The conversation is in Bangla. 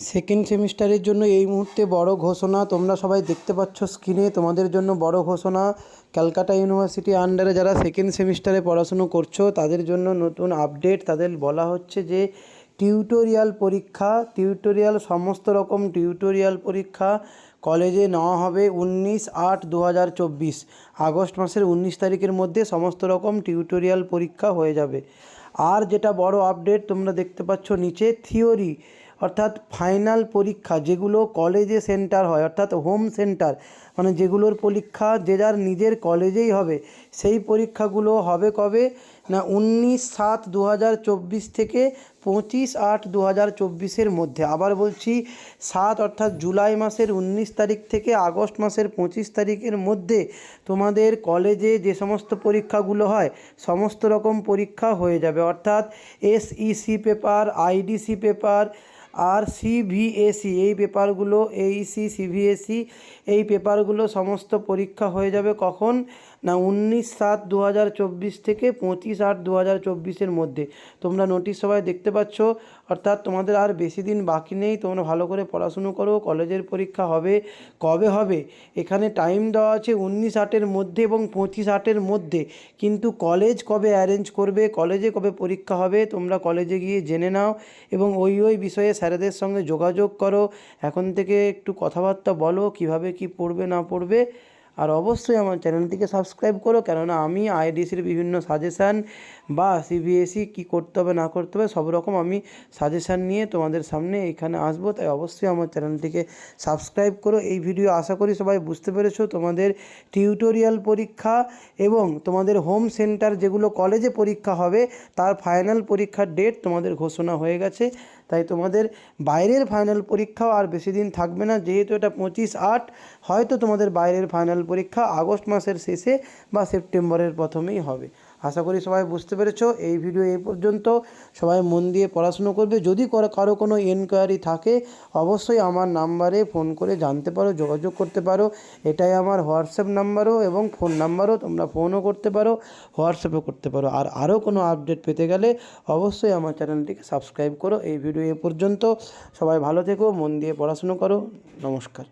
সেকেন্ড সেমিস্টারের জন্য এই মুহূর্তে বড় ঘোষণা তোমরা সবাই দেখতে পাচ্ছ স্ক্রিনে। তোমাদের জন্য বড় ঘোষণা, ক্যালকাটা ইউনিভার্সিটি আন্ডারে যারা সেকেন্ড সেমিস্টারে পড়াশুনো করছো তাদের জন্য নতুন আপডেট। তাদের বলা হচ্ছে যে টিউটোরিয়াল সমস্ত রকম টিউটোরিয়াল পরীক্ষা কলেজে নেওয়া হবে 19/8/2024 আগস্ট মাসের 19 তারিখের মধ্যে সমস্ত রকম টিউটোরিয়াল পরীক্ষা হয়ে যাবে। আর যেটা বড় আপডেট তোমরা দেখতে পাচ্ছ নিচে, থিওরি অর্থাৎ ফাইনাল পরীক্ষা যেগুলো কলেজে সেন্টার হয়, অর্থাৎ হোম সেন্টার, মানে যেগুলোর পরীক্ষা যে যার নিজের কলেজেই হবে, সেই পরীক্ষাগুলো হবে কবে না 19/7/2024 থেকে 25/8/2024 মধ্যে। আবার বলছি, 7 অর্থাৎ জুলাই মাসের 19 তারিখ থেকে আগস্ট মাসের 25 তারিখের মধ্যে তোমাদের কলেজে যে সমস্ত পরীক্ষাগুলো হয় সমস্ত রকম পরীক্ষা হয়ে যাবে। অর্থাৎ এসইসি পেপার, আইডিসি পেপার আর সিভিএসই এই পেপারগুলো, এইসি সিভিএসই এই পেপারগুলো সমস্ত পরীক্ষা হয়ে যাবে কখন না 19/7/2024 থেকে 25/8/2024 মধ্যে। তোমরা নোটিশ সবাই দেখতে পাচ্ছ, অর্থাৎ তোমাদের আর বেশি দিন বাকি নেই। তোমরা ভালো করে পড়াশুনো করো। কলেজের পরীক্ষা হবে কবে হবে এখানে টাইম দেওয়া আছে 19/8-এর মধ্যে এবং 25/8-এর মধ্যে, কিন্তু কলেজ কবে অ্যারেঞ্জ করবে, কলেজে কবে পরীক্ষা হবে তোমরা কলেজে গিয়ে জেনে নাও এবং ওই বিষয়ে স্যারেদের সঙ্গে যোগাযোগ করো। এখন থেকে একটু কথাবার্তা বলো কীভাবে কী পড়বে না পড়বে। আর অবশ্যই আমার চ্যানেলটিকে সাবস্ক্রাইব করো, কেননা আমি আইডিসির বিভিন্ন সাজেশান বা সিবিএসই কী করতে হবে না করতে হবে সব রকম আমি সাজেশান নিয়ে তোমাদের সামনে এখানে আসবো। তাই অবশ্যই আমার চ্যানেলটিকে সাবস্ক্রাইব করো। এই ভিডিও আশা করি সবাই বুঝতে পেরেছো। তোমাদের টিউটোরিয়াল পরীক্ষা এবং তোমাদের হোম সেন্টার যেগুলো কলেজে পরীক্ষা হবে তার ফাইনাল পরীক্ষার ডেট তোমাদের ঘোষণা হয়ে গেছে। তাই তোমাদের বাইরের ফাইনাল পরীক্ষাও আর বেশি দিন থাকবে না, যেহেতু এটা 25/8। হয়তো তোমাদের বাইরের ফাইনাল পরীক্ষা আগস্ট মাসের শেষে বা সেপ্টেম্বরের প্রথমেই হবে। আশা করি সবাই বুঝতে পেরেছো। এই ভিডিও এই পর্যন্ত। সবাই মন দিয়ে পড়াশুনো করবে। যদি কারো কোনো এনকোয়ারি থাকে অবশ্যই আমার নাম্বারে ফোন করে জানতে পারো, যোগাযোগ করতে পারো। এটাই আমার হোয়াটসঅ্যাপ নাম্বারও এবং ফোন নাম্বারও। তোমরা ফোনও করতে পারো, হোয়াটসঅ্যাপও করতে পারো। আর আরও কোনো আপডেট পেতে গেলে অবশ্যই আমার চ্যানেলটিকে সাবস্ক্রাইব করো। এই ভিডিও এ পর্যন্ত। সবাই ভালো থেকো, মন দিয়ে পড়াশুনো করো। নমস্কার।